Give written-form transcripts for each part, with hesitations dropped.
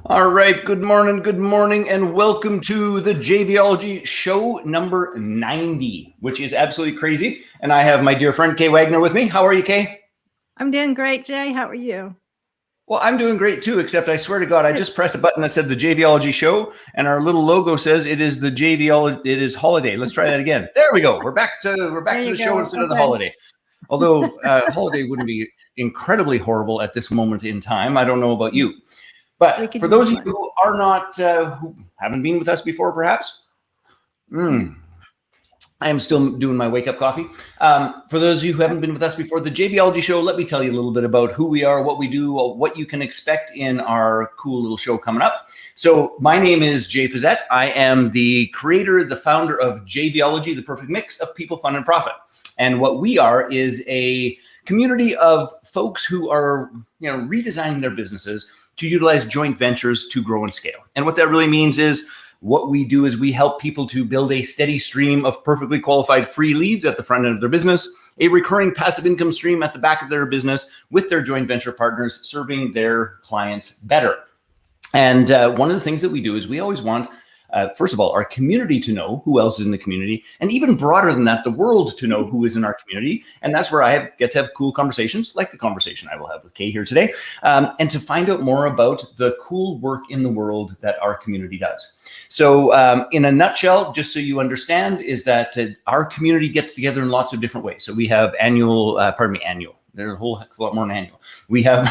All right, good morning, and welcome to the JVology show number 90, which is absolutely crazy. And I have my dear friend Kae Wagner with me. How are you, Kae? I'm doing great, Jay. How are you? Well, I'm doing great too, except I swear to God, I just pressed a button that said the JVology show, and our little logo says it is the JVology, it is holiday. Let's try that again. There we go. We're back to the show instead of the holiday. Although holiday wouldn't be incredibly horrible at this moment in time. I don't know about you. But for those of you who are not, who haven't been with us before, perhaps, I am still doing my wake-up coffee. For those of you who haven't been with us before, the JVology show, let me tell you a little bit about who we are, what we do, what you can expect in our cool little show coming up. So my name is Jay Fazette. I am the creator, the founder of JVology, the perfect mix of people, fun, and profit. And what we are is a community of folks who are, redesigning their businesses to utilize joint ventures to grow and scale. And what that really means is what we do is we help people to build a steady stream of perfectly qualified free leads at the front end of their business, a recurring passive income stream at the back of their business with their joint venture partners, serving their clients better. And one of the things that we do is we always want, first of all, our community to know who else is in the community, and even broader than that, the world to know who is in our community. And that's where I get to have cool conversations, like the conversation I will have with Kae here today, and to find out more about the cool work in the world that our community does. So in a nutshell, just so you understand, is that our community gets together in lots of different ways. So we have annual. There's a whole heck of a lot more than annual. We have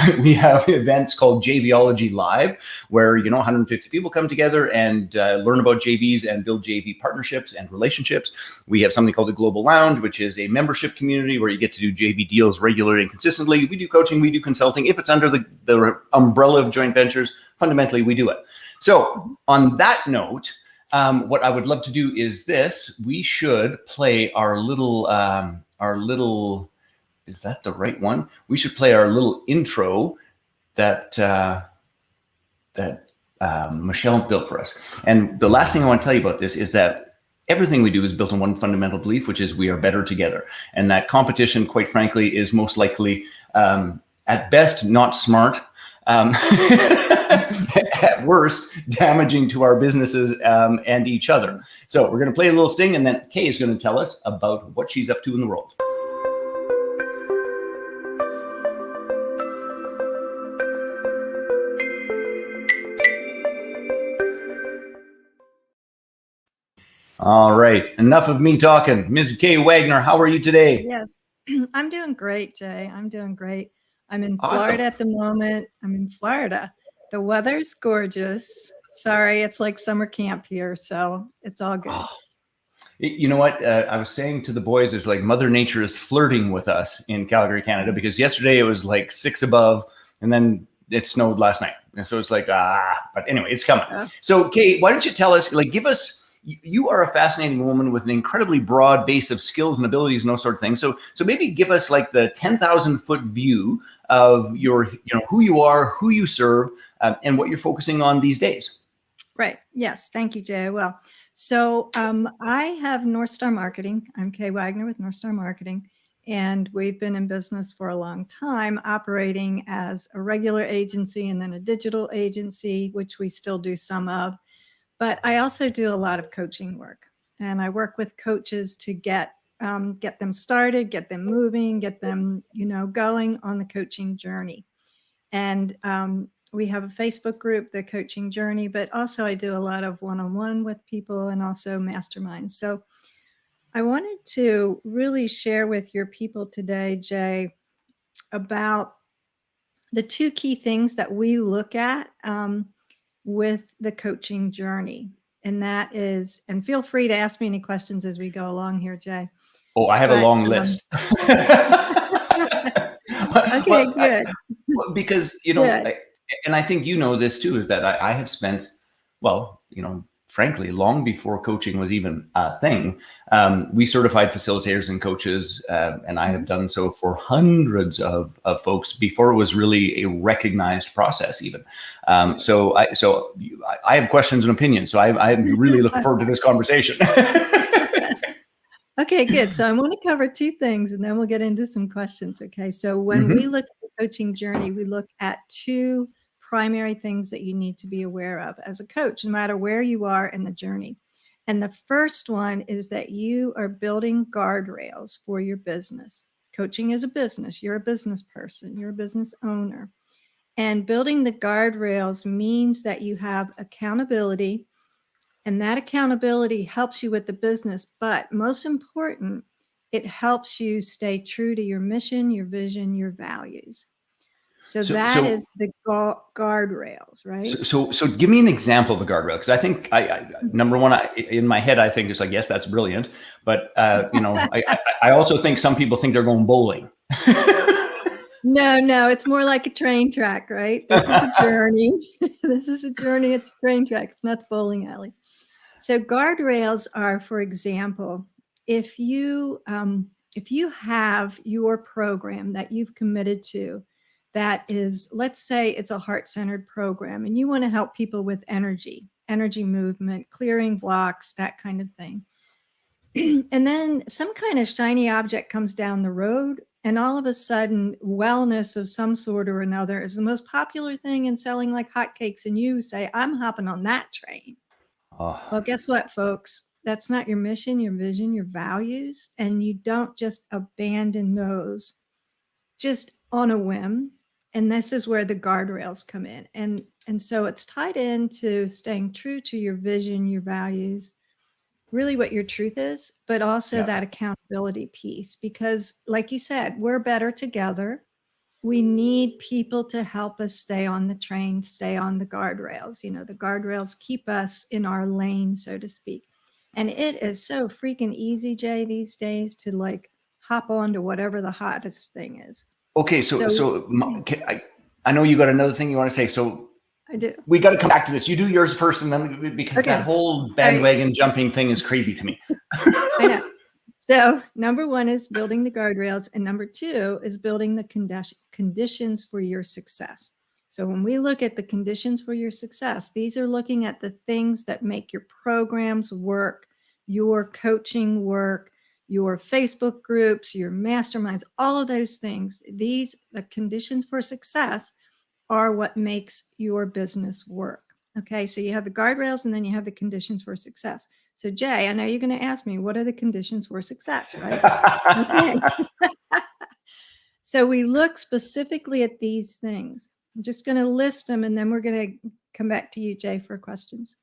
events called JVology Live, where 150 people come together and learn about JVs and build JV partnerships and relationships. We have something called the Global Lounge, which is a membership community where you get to do JV deals regularly and consistently. We do coaching, we do consulting. If it's under the umbrella of joint ventures, fundamentally we do it. So on that note, what I would love to do is this. We should play our little. Is that the right one? We should play our little intro that Michelle built for us. And the last thing I want to tell you about this is that everything we do is built on one fundamental belief, which is we are better together. And that competition, quite frankly, is most likely, at best, not smart. At worst, damaging to our businesses and each other. So we're going to play a little sting, and then Kae is going to tell us about what she's up to in the world. All right, enough of me talking. Ms. Kae Wagner, how are you today? Yes, I'm doing great, Jay. I'm doing great. I'm in Florida at the moment. I'm in Florida. The weather's gorgeous. Sorry, it's like summer camp here, so it's all good. You know what? I was saying to the boys, is like Mother Nature is flirting with us in Calgary, Canada, because yesterday it was like 6 above, and then it snowed last night. And so it's like, but anyway, it's coming. Yeah. So, Kae, why don't you tell us, give us, you are a fascinating woman with an incredibly broad base of skills and abilities and those sort of things. So maybe give us like the 10,000 foot view of your, who you are, who you serve, and what you're focusing on these days. Right. Yes. Thank you, Jay. Well, so I have North Star Marketing. I'm Kae Wagner with North Star Marketing, and we've been in business for a long time, operating as a regular agency and then a digital agency, which we still do some of. But I also do a lot of coaching work, and I work with coaches to get them started, get them moving, get them, going on the coaching journey. And we have a Facebook group, the Coaching Journey, but also I do a lot of one-on-one with people and also masterminds. So I wanted to really share with your people today, Jay, about the two key things that we look at with the coaching journey. And that is, and feel free to ask me any questions as we go along here, Jay. Oh, I have a long list. Okay, good. Because, and I think this too, is that I have spent, frankly, long before coaching was even a thing. We certified facilitators and coaches, and I have done so for hundreds of folks before it was really a recognized process even. So I have questions and opinions. So I'm really looking forward to this conversation. Okay, good. So I want to cover two things, and then we'll get into some questions. Okay. So when we look at the coaching journey, we look at two primary things that you need to be aware of as a coach, no matter where you are in the journey. And the first one is that you are building guardrails for your business. Coaching is a business. You're a business person. You're a business owner. And building the guardrails means that you have accountability, and that accountability helps you with the business. But most important, it helps you stay true to your mission, your vision, your values. So that is the guardrails, right? So give me an example of a guardrail, because I think number one, in my head, I think it's like, yes, that's brilliant, but I also think some people think they're going bowling. No, it's more like a train track, right? This is a journey. This is a journey. It's a train track. It's not the bowling alley. So guardrails are, for example, if you have your program that you've committed to, that is, let's say it's a heart-centered program, and you want to help people with energy movement, clearing blocks, that kind of thing. And then some kind of shiny object comes down the road, and all of a sudden wellness of some sort or another is the most popular thing and selling like hotcakes, and you say, I'm hopping on that train. Oh. Well, guess what, folks? That's not your mission, your vision, your values, and you don't just abandon those just on a whim. And this is where the guardrails come in. And so it's tied into staying true to your vision, your values, really what your truth is, but also that accountability piece. Because like you said, we're better together. We need people to help us stay on the train, stay on the guardrails. You know, the guardrails keep us in our lane, so to speak. And it is so freaking easy, Jay, these days to like hop on to whatever the hottest thing is. Okay, so I know you got another thing you want to say. So I do. We got to come back to this. You do yours first, and then because that whole bandwagon jumping thing is crazy to me. I know. So number one is building the guardrails, and number two is building the conditions for your success. So when we look at the conditions for your success, these are looking at the things that make your programs work, your coaching work, your Facebook groups, your masterminds, all of those things. The conditions for success are what makes your business work. Okay, so you have the guardrails, and then you have the conditions for success. So Jay, I know you're going to ask me, what are the conditions for success, right? Okay. So we look specifically at these things. I'm just going to list them, and then we're going to come back to you, Jay, for questions.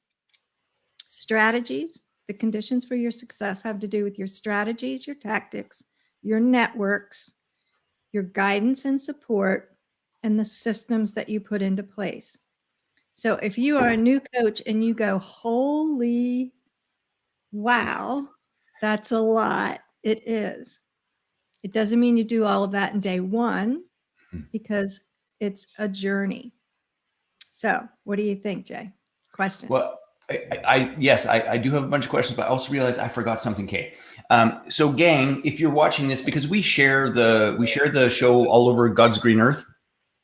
Strategies. The conditions for your success have to do with your strategies, your tactics, your networks, your guidance and support, and the systems that you put into place. So if you are a new coach and you go, holy wow, that's a lot. It is. It doesn't mean you do all of that in day one, because it's a journey. So what do you think, Jay? Questions? Well, yes, I do have a bunch of questions, but I also realized I forgot something, Kae. So gang, if you're watching this, because we share the show all over God's green earth.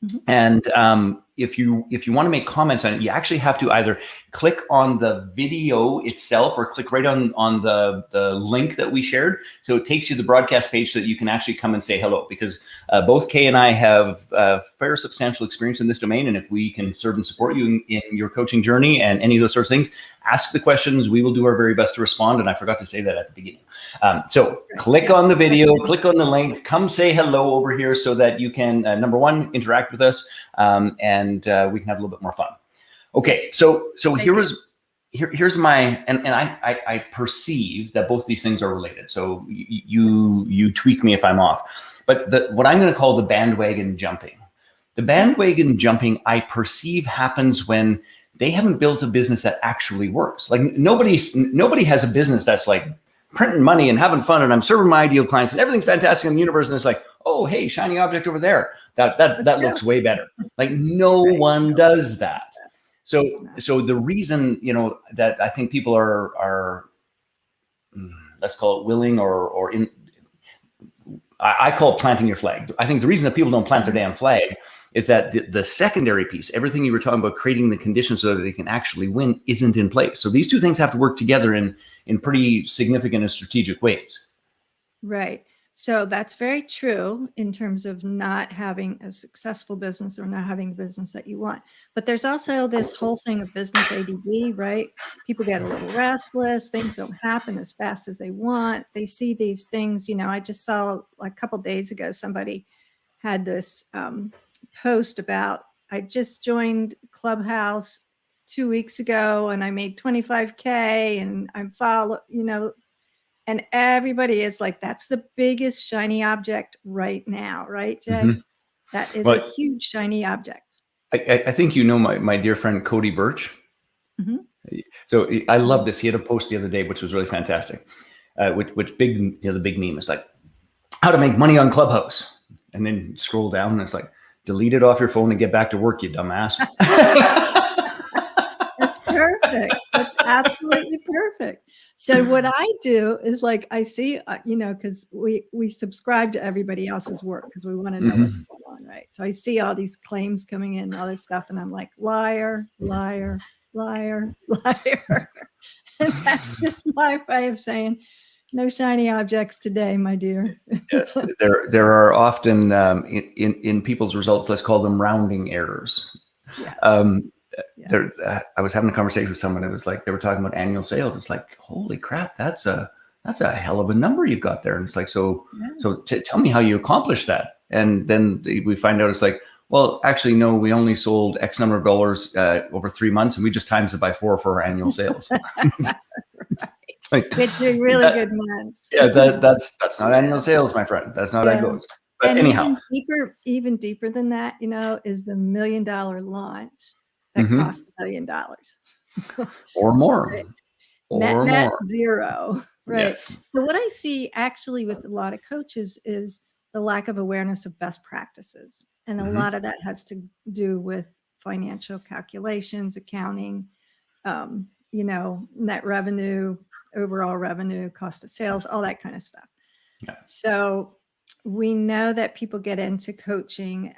Mm-hmm. And if you want to make comments on it, you actually have to either click on the video itself or click right on the link that we shared. So it takes you to the broadcast page so that you can actually come and say hello, because both Kae and I have fair substantial experience in this domain. And if we can serve and support you in your coaching journey and any of those sorts of things, ask the questions. We will do our very best to respond. And I forgot to say that at the beginning. So click on the video, click on the link, come say hello over here so that you can, number one, interact with us, and we can have a little bit more fun. Okay, so here's my, and I perceive that both these things are related. So you tweak me if I'm off. But what I'm going to call the bandwagon jumping. The bandwagon jumping I perceive happens when they haven't built a business that actually works. Like nobody has a business that's like printing money and having fun, and I'm serving my ideal clients and everything's fantastic in the universe, and it's like, oh, hey, shiny object over there. That looks way better. Like no one does that. So the reason, that I think people are let's call it willing or in, I call it planting your flag. I think the reason that people don't plant their damn flag is that the secondary piece, everything you were talking about, creating the conditions so that they can actually win, isn't in place. So these two things have to work together in pretty significant and strategic ways. Right. So that's very true in terms of not having a successful business or not having the business that you want. But there's also this whole thing of business ADD, right? People get a little restless. Things don't happen as fast as they want. They see these things. I just saw a couple days ago, somebody had this post about, I just joined Clubhouse 2 weeks ago and I made 25K and I'm and everybody is like, that's the biggest shiny object right now, right, Jay? Mm-hmm. That is Well, a huge shiny object. I think my dear friend Cody Birch. Mm-hmm. So I love this. He had a post the other day, which was really fantastic. Which big, the big meme is like, how to make money on Clubhouse, and then scroll down and it's like, delete it off your phone and get back to work, you dumbass. That's perfect. That's absolutely perfect. So what I do is like, I see, because we subscribe to everybody else's work because we want to know what's going on, right? So I see all these claims coming in, all this stuff, and I'm like, liar, liar, liar, liar. And that's just my way of saying, no shiny objects today, my dear. Yes, there are often in people's results, let's call them rounding errors. Yes. Yes. I was having a conversation with someone. It was like they were talking about annual sales. It's like, holy crap, that's a hell of a number you've got there. And it's like, so tell me how you accomplished that. And then we find out it's like, well, actually, no, we only sold X number of dollars over 3 months, and we just times it by 4 for our annual sales. Right. Which are really good months. Yeah, that's not annual sales, my friend. That's not how it goes. But and anyhow, even deeper than that, is the $1 million launch that costs $1 million or more, right? or net more. Zero, right? Yes. So what I see actually with a lot of coaches is the lack of awareness of best practices, and a lot of that has to do with financial calculations, accounting, net revenue, overall revenue, cost of sales, all that kind of stuff. Yeah. So we know that people get into coaching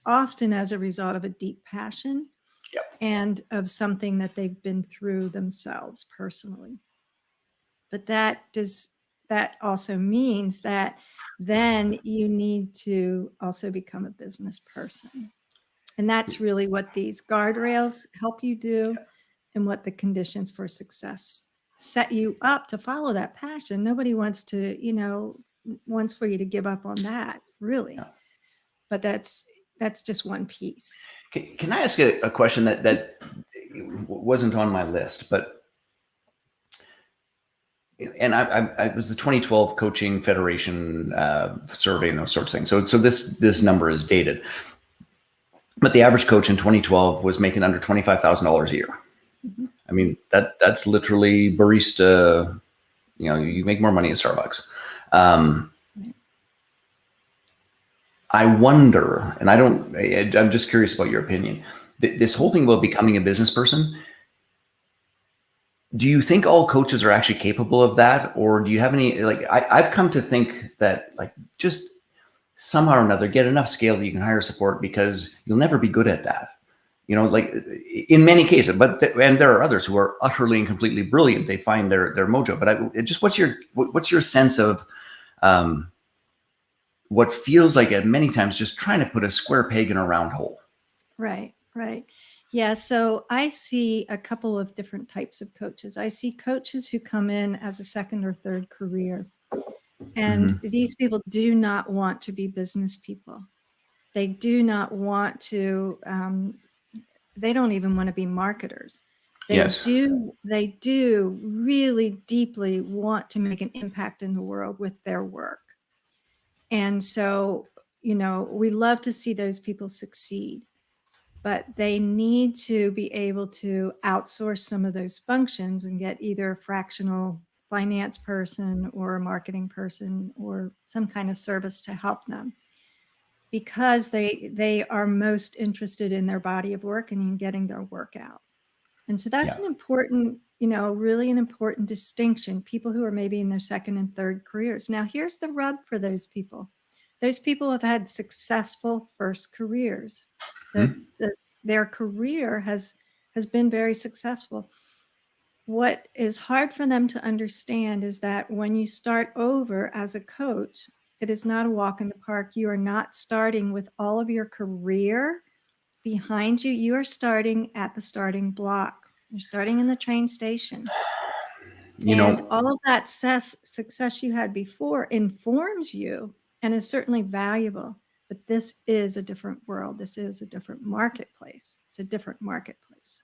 often as a result of a deep passion and of something that they've been through themselves personally. But that also means that then you need to also become a business person. And that's really what these guardrails help you do, and what the conditions for success set you up to follow that passion. Nobody wants for you to give up on that, really. But that's just one piece. Can I ask a question that wasn't on my list, but and I was the 2012 Coaching Federation survey and those sorts of things. So this number is dated, but the average coach in 2012 was making under $25,000 a year. I mean, that's literally barista. You make more money at Starbucks. I wonder, and I'm just curious about your opinion. This whole thing about becoming a business person, do you think all coaches are actually capable of that? Or do you have any, I've come to think that just somehow or another get enough scale that you can hire support, because you'll never be good at that. In many cases, and there are others who are utterly and completely brilliant. They find their mojo. But what's your sense of what feels like at many times just trying to put a square peg in a round hole? Right. Yeah. So I see a couple of different types of coaches. I see coaches who come in as a second or third career. And these people do not want to be business people. They do not want to, they don't even want to be marketers. They do really deeply want to make an impact in the world with their work. And so, we love to see those people succeed, but they need to be able to outsource some of those functions and get either a fractional finance person or a marketing person or some kind of service to help them, because they are most interested in their body of work and in getting their work out. And so that's an important, really an important distinction. People who are maybe in their second and third careers. Now, here's the rub for those people. Those people have had successful first careers. Their career has been very successful. what is hard for them to understand is that when you start over as a coach, it is not a walk in the park. You are not starting with all of your career behind you. You are starting at the starting block. You're starting in the train station. And all of that success you had before informs you and is certainly valuable. But this is a different world. This is a different marketplace. It's a different marketplace.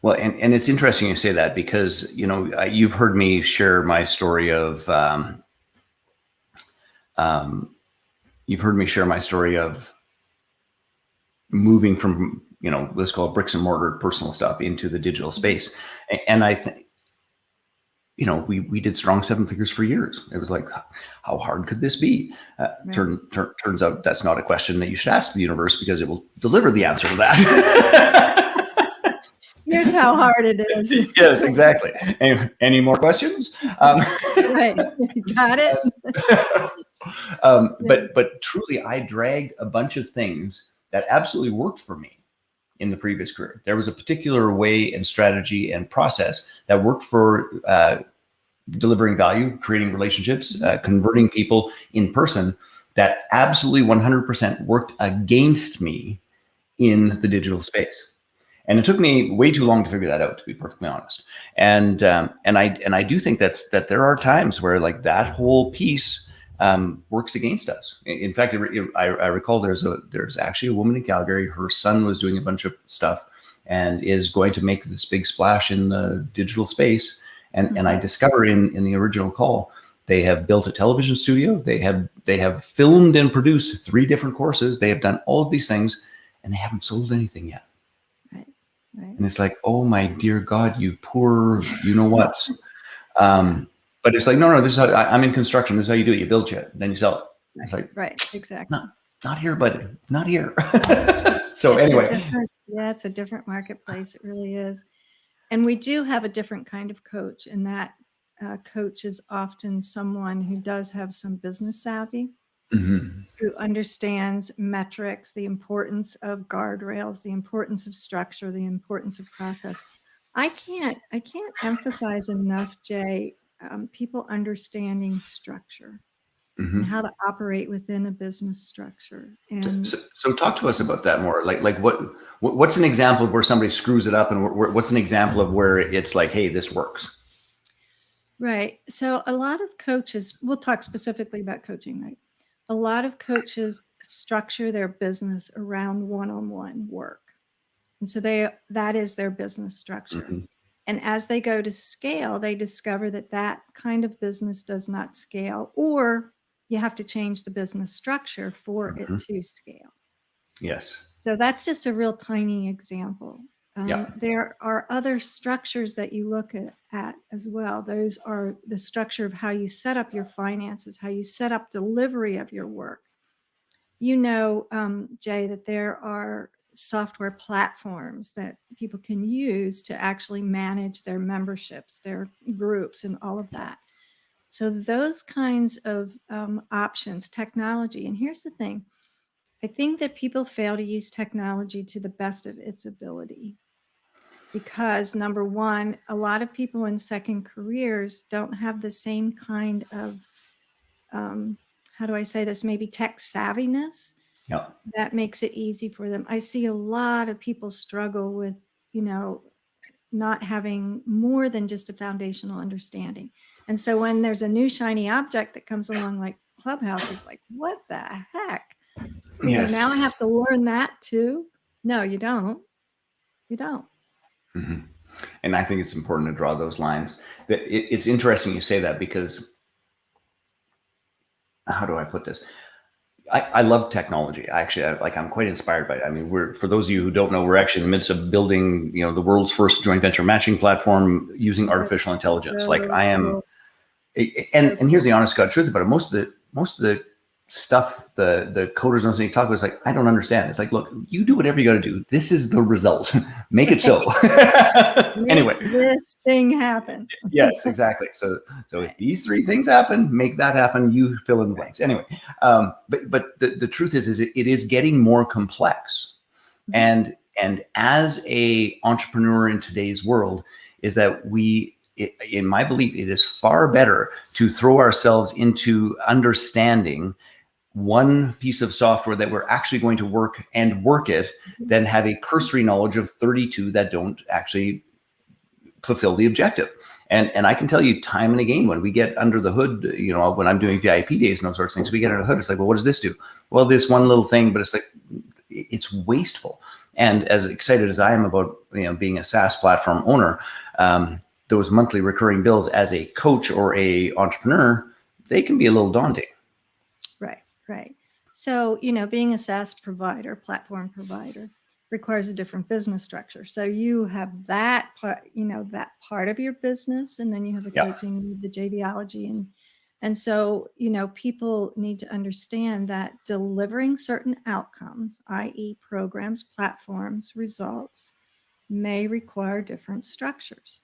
Well, and it's interesting you say that because, you've heard me share my story of, moving from, let's call it bricks and mortar personal stuff into the digital space. And I think, we did strong 7 figures for years. It was like, how hard could this be? Turns out that's not a question that you should ask the universe because it will deliver the answer to that. Here's how hard it is. Yes, exactly. Any more questions? Right. Got it. But truly, I dragged a bunch of things that absolutely worked for me in the previous career. There was a particular way and strategy and process that worked for delivering value, creating relationships, converting people in person that absolutely 100% worked against me in the digital space. And it took me way too long to figure that out, to be perfectly honest. And I do think that there are times where like that whole piece works against us. In fact, I recall there's actually a woman in Calgary. Her son was doing a bunch of stuff and is going to make this big splash in the digital space. And I discovered in the original call, they have built a television studio. They have filmed and produced 3 different courses. They have done all of these things, and they haven't sold anything yet. Right. And it's like, oh my dear God, you poor, what's. But it's like, no, this is how I'm in construction. This is how you do it. You build shit, then you sell it. It's like, right, exactly. Not here, buddy. Not here. So anyway, it's a different marketplace. It really is. And we do have a different kind of coach, and that coach is often someone who does have some business savvy, who understands metrics, the importance of guardrails, the importance of structure, the importance of process. I can't emphasize enough, Jay, people understanding structure and how to operate within a business structure. And so talk to us about that more. Like what's an example of where somebody screws it up, and what's an example of where it's like, hey, this works? Right. So a lot of coaches, we'll talk specifically about coaching, right? A lot of coaches structure their business around one-on-one work. And so that is their business structure. And as they go to scale, they discover that kind of business does not scale, or you have to change the business structure for it to scale. Yes. So that's just a real tiny example. There are other structures that you look at as well. Those are the structure of how you set up your finances, how you set up delivery of your work. Jay, that there are software platforms that people can use to actually manage their memberships, their groups, and all of that. So those kinds of options, technology. And here's the thing. I think that people fail to use technology to the best of its ability because, number one, a lot of people in second careers don't have the same kind of, how do I say this, maybe tech savviness. Yep. That makes it easy for them. I see a lot of people struggle with, not having more than just a foundational understanding. And so when there's a new shiny object that comes along like Clubhouse, it's like, what the heck? Yes. Now I have to learn that too? No, you don't. You don't. And I think it's important to draw those lines. It's interesting you say that because, how do I put this? I love technology. I'm quite inspired by it. I mean, for those of you who don't know, we're actually in the midst of building, the world's first joint venture matching platform using artificial intelligence. Like I am, and here's the honest God truth about it. Most of the stuff the coders don't say talk about is like, I don't understand. It's like, look, you do whatever you got to do. This is the result. Make it so. Anyway, this thing happen. Yes, exactly. So if these 3 things happen, make that happen. You fill in the blanks. Anyway, but the truth is it is getting more complex, and And as a entrepreneur in today's world, is that in my belief, it is far better to throw ourselves into understanding one piece of software that we're actually going to work it than have a cursory knowledge of 32 that don't actually fulfill the objective. And I can tell you time and again, when we get under the hood, when I'm doing VIP days and those sorts of things, we get under the hood. It's like, well, what does this do? Well, this one little thing, but it's like, it's wasteful. And as excited as I am about, being a SaaS platform owner, those monthly recurring bills as a coach or a entrepreneur, they can be a little daunting. Right. So, being a SaaS provider, platform provider, requires a different business structure. So you have that part, that part of your business, and then you have the coaching, the JVology, and so, people need to understand that delivering certain outcomes, i.e. programs, platforms, results, may require different structures.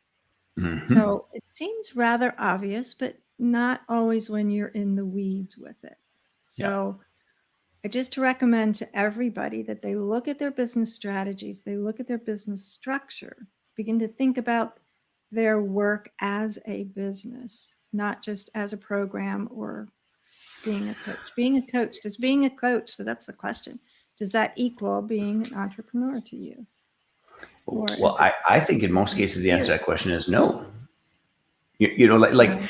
Mm-hmm. So it seems rather obvious, but not always when you're in the weeds with it. So I just recommend to everybody that they look at their business strategies, they look at their business structure, begin to think about their work as a business, not just as a program or being a coach. Being a coach, so that's the question, does that equal being an entrepreneur to you? Well, I think in most cases the answer to that question is no. And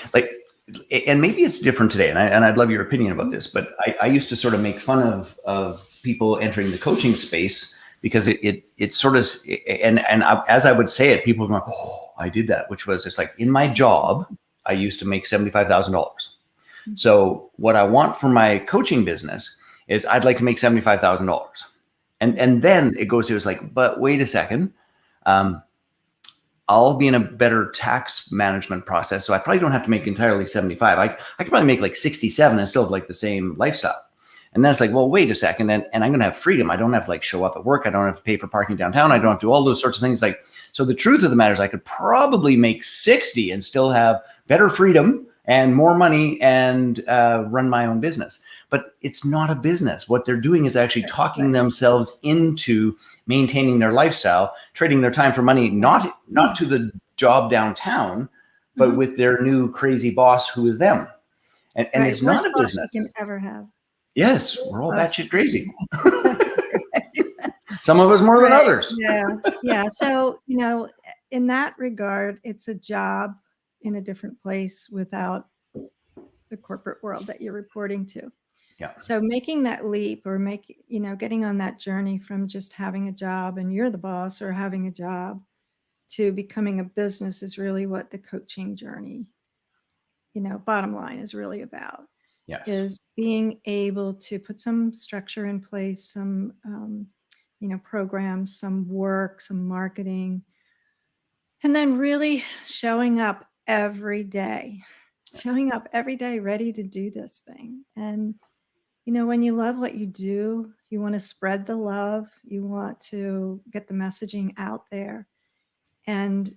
maybe it's different today, and I'd love your opinion about this, but I used to sort of make fun of people entering the coaching space because it sort of, as I would say it, people would go, oh, I did that, which was, it's like, in my job, I used to make $75,000. So what I want for my coaching business is I'd like to make $75,000. And then it goes to, it's like, but wait a second, I'll be in a better tax management process. So I probably don't have to make entirely 75. I could probably make like 67 and still have like the same lifestyle. And then it's like, well, wait a second. And I'm going to have freedom. I don't have to like show up at work. I don't have to pay for parking downtown. I don't have to do all those sorts of things. Like, so the truth of the matter is I could probably make 60 and still have better freedom and more money and run my own business. But it's not a business. What they're doing is actually talking themselves into maintaining their lifestyle, trading their time for money, not to the job downtown, but with their new crazy boss who is them. And it's not a business you can ever have. Yes, we're all batshit crazy. Some of us more than others. Yeah. So, in that regard, it's a job in a different place without the corporate world that you're reporting to. Yeah. So making that leap or getting on that journey from just having a job and you're the boss or having a job to becoming a business is really what the coaching journey, bottom line is really about. Yes. Is being able to put some structure in place, some, programs, some work, some marketing, and then really showing up every day, ready to do this thing. And when you love what you do, you want to spread the love, you want to get the messaging out there. And,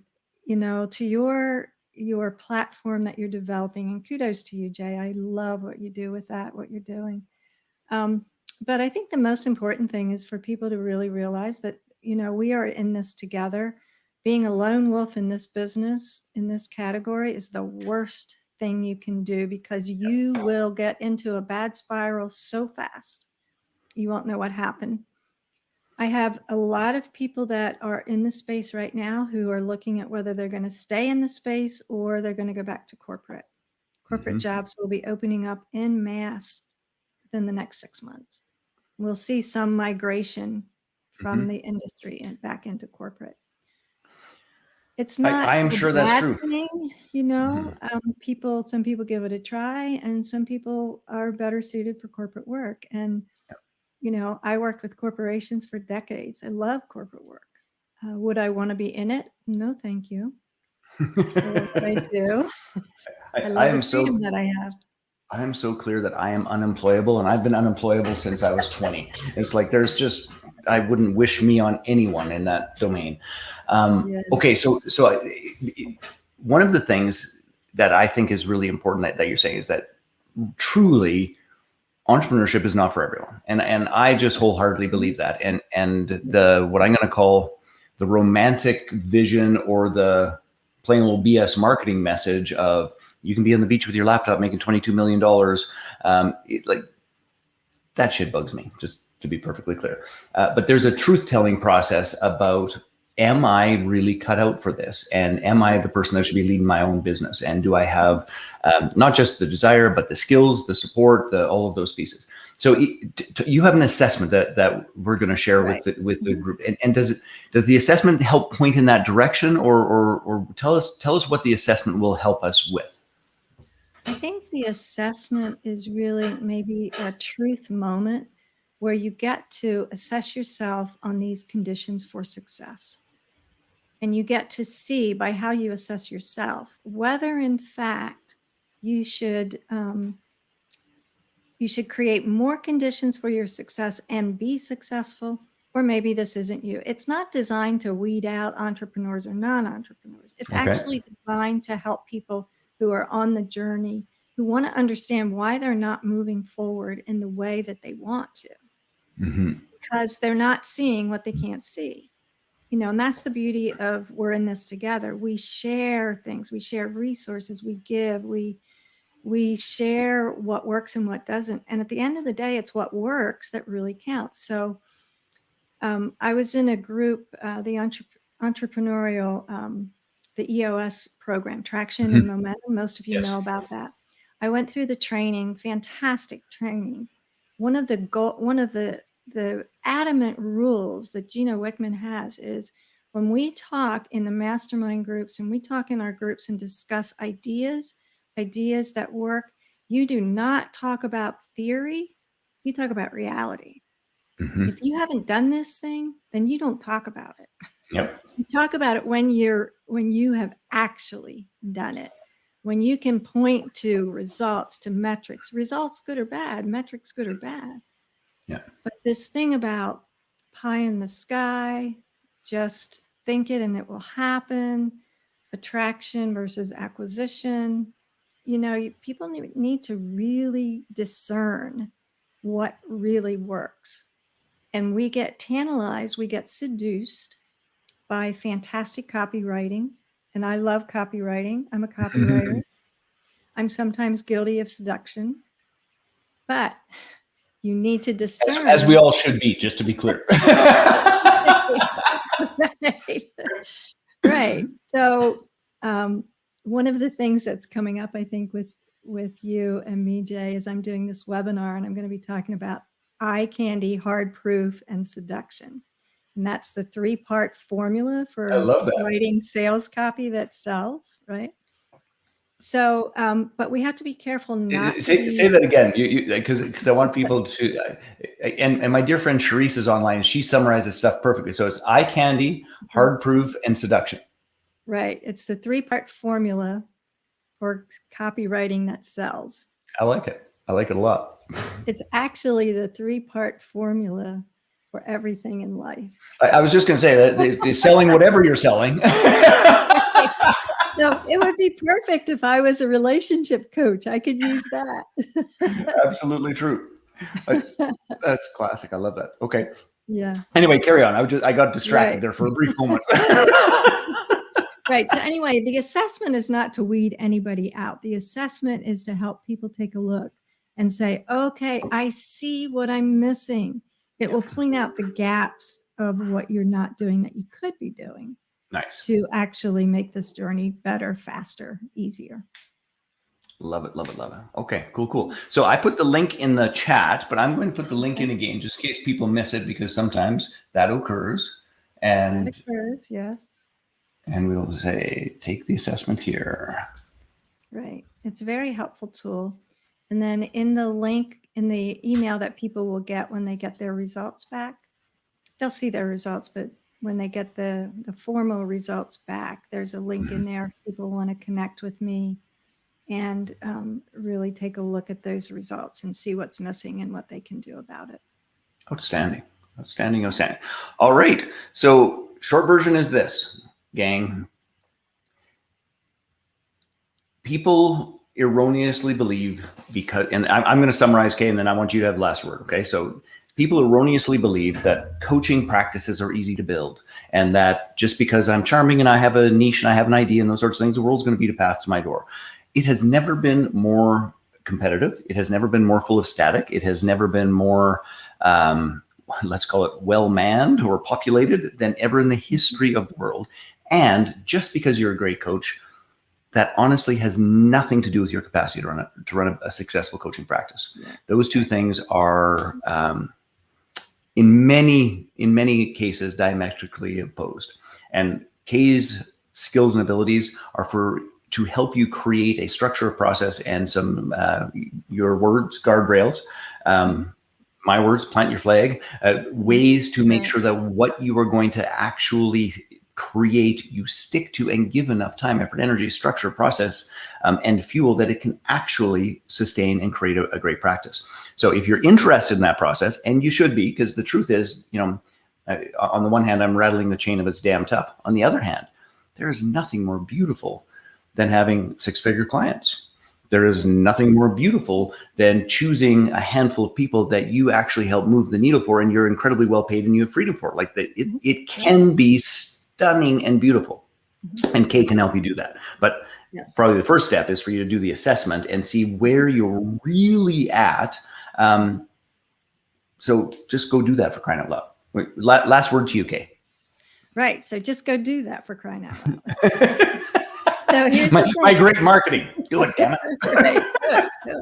to your platform that you're developing, and kudos to you, Jay. I love what you do with that, what you're doing. But I think the most important thing is for people to really realize that, we are in this together. Being a lone wolf in this business, in this category, is the worst thing you can do, because you will get into a bad spiral so fast you won't know what happened. I have a lot of people that are in the space right now who are looking at whether they're going to stay in the space or they're going to go back to corporate. Corporate jobs will be opening up en masse within the next 6 months. We'll see some migration from the industry and back into corporate. It's not. I am sure that's true. Thing, some people give it a try, and some people are better suited for corporate work. And I worked with corporations for decades. I love corporate work. Would I want to be in it? No, thank you. I do. I love the freedom that I have. I am so clear that I am unemployable, and I've been unemployable since I was 20. It's like I wouldn't wish me on anyone in that domain. Okay, so one of the things that I think is really important that you're saying is that truly entrepreneurship is not for everyone. And I just wholeheartedly believe that. And the, what I'm going to call the romantic vision or the plain old BS marketing message of you can be on the beach with your laptop making $22 million. Like that shit bugs me, just to be perfectly clear. But there's a truth telling process about, am I really cut out for this? And am I the person that should be leading my own business? And do I have not just the desire, but the skills, the support, all of those pieces? So you have an assessment that we're going to share with the group. And does the assessment help point in that direction, or tell us what the assessment will help us with? I think the assessment is really maybe a truth moment where you get to assess yourself on these conditions for success. And you get to see by how you assess yourself whether in fact you should create more conditions for your success and be successful, or maybe this isn't you. It's not designed to weed out entrepreneurs or non-entrepreneurs. It's actually designed to help people who are on the journey, who want to understand why they're not moving forward in the way that they want to, because they're not seeing what they can't see. You know, and that's the beauty of we're in this together. We share things, we share resources, we give, we share what works and what doesn't. And at the end of the day, it's what works that really counts. So I was in a group, the entrepreneurial, the EOS program, Traction and Momentum. Most of you know about that. I went through the training, fantastic training. One of the adamant rules that Gino Wickman has is when we talk in the mastermind groups and we talk in our groups and discuss ideas that work, you do not talk about theory, you talk about reality. If you haven't done this thing, then you don't talk about it. You talk about it when you have actually done it, when you can point to results, to metrics, results good or bad, metrics good or bad. But this thing about pie in the sky, just think it and it will happen, attraction versus acquisition, you know, people need to really discern what really works. And we get tantalized, we get seduced by fantastic copywriting. And I love copywriting. I'm a copywriter. I'm sometimes guilty of seduction, but you need to discern. As we all should be, just to be clear. Right. So one of the things that's coming up, I think, with you and me, Jay, is I'm doing this webinar and I'm going to be talking about eye candy, hard proof, and seduction. And that's the 3-part formula for writing sales copy that sells, right? So, but we have to be careful not to say that again, because I want people to, and my dear friend Charisse is online. She summarizes stuff perfectly. So it's eye candy, hard proof, and seduction. Right. It's the 3-part formula for copywriting that sells. I like it. I like it a lot. It's actually the 3-part formula for everything in life. I was just going to say that selling whatever you're selling. No, it would be perfect if I was a relationship coach. I could use that. Absolutely true. That's classic. I love that. Okay. Yeah. Anyway, carry on. I got distracted there for a brief moment. Right. So anyway, the assessment is not to weed anybody out. The assessment is to help people take a look and say, okay, I see what I'm missing. It will point out the gaps of what you're not doing that you could be doing. Nice. To actually make this journey better, faster, easier. Love it, love it, love it. Okay, cool. So I put the link in the chat, but I'm going to put the link in again, just in case people miss it, because sometimes that occurs. And that occurs, yes. And we'll say, take the assessment here. Right. It's a very helpful tool. And then in the link, in the email that people will get when they get their results back, they'll see their results, but when they get the formal results back, there's a link in there if people want to connect with me and really take a look at those results and see what's missing and what they can do about it. Outstanding. Outstanding. All right. So short version is this, gang. People erroneously believe because, and I'm going to summarize, Kay, and then I want you to have the last word. Okay. So people erroneously believe that coaching practices are easy to build, and that just because I'm charming and I have a niche and I have an idea and those sorts of things, the world's going to beat a path to my door. It has never been more competitive. It has never been more full of static. It has never been more, let's call it well-manned or populated than ever in the history of the world. And just because you're a great coach, that honestly has nothing to do with your capacity to run a successful coaching practice. Yeah. Those two things are, in many cases, diametrically opposed. And Kay's skills and abilities are to help you create a structure, a process, and some, your words, guardrails, my words, plant your flag, ways to make sure that what you are going to actually create, you stick to and give enough time, effort, energy, structure, process, and fuel that it can actually sustain and create a great practice. So if you're interested in that process, and you should be, because the truth is, on the one hand, I'm rattling the chain of it's damn tough. On the other hand, there is nothing more beautiful than having six-figure clients. There is nothing more beautiful than choosing a handful of people that you actually help move the needle for, and you're incredibly well paid and you have freedom for. Like it can be stunning and beautiful, and Kay can help you do that. But probably the first step is for you to do the assessment and see where you're really at. So just go do that, for crying out loud. Wait, last word to you, Kay. Right. So just go do that, for crying out loud. So here's my great marketing. Do it, damn it. Right, good.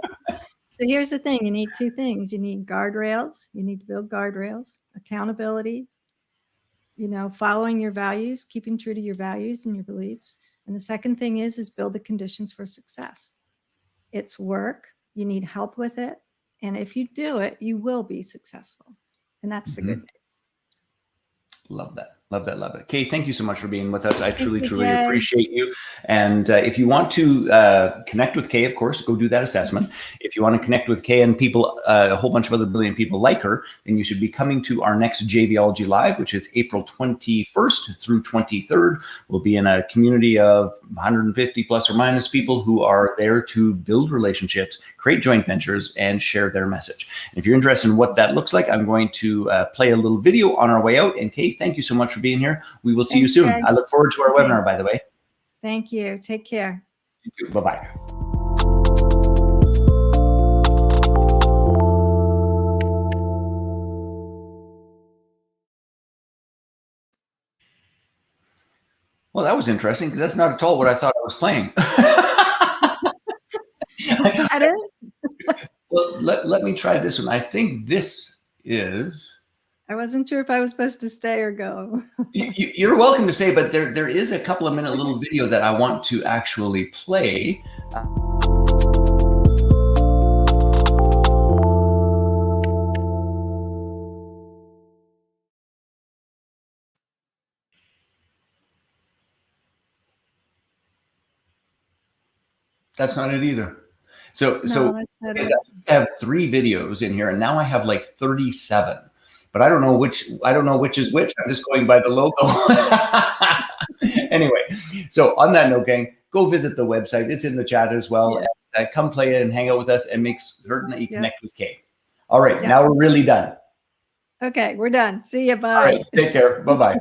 So here's the thing. You need two things. You need guardrails. You need to build guardrails, accountability, following your values, keeping true to your values and your beliefs. And the second thing is build the conditions for success. It's work. You need help with it. And if you do it, you will be successful. And that's the good news. Love that. Love that. Love it. Kay, thank you so much for being with us. I truly appreciate you. And if you want to connect with Kay, of course, go do that assessment. If you want to connect with Kay and people, a whole bunch of other brilliant people like her, then you should be coming to our next JVology Live, which is April 21st through 23rd. We'll be in a community of 150 plus or minus people who are there to build relationships, create joint ventures, and share their message. And if you're interested in what that looks like, I'm going to play a little video on our way out. And Kay, thank you so much for being here. We will see you soon. I look forward to our webinar, by the way. Thank you. Take care. Thank you. Bye-bye. Well, that was interesting, because that's not at all what I thought I was playing. Is that it? Well, let me try this one. I think this is... I wasn't sure if I was supposed to stay or go. You're welcome to stay, but there is a couple of minute little video that I want to actually play. That's not it either. So I have 3 videos in here, and now I have like 37. But I don't know which is which. I'm just going by the logo. Anyway, so on that note, gang, go visit the website. It's in the chat as well. And, come play and hang out with us, and make certain that you connect with Kay. All right, now we're really done. Okay, we're done. See you. Bye. All right, take care. Bye-bye.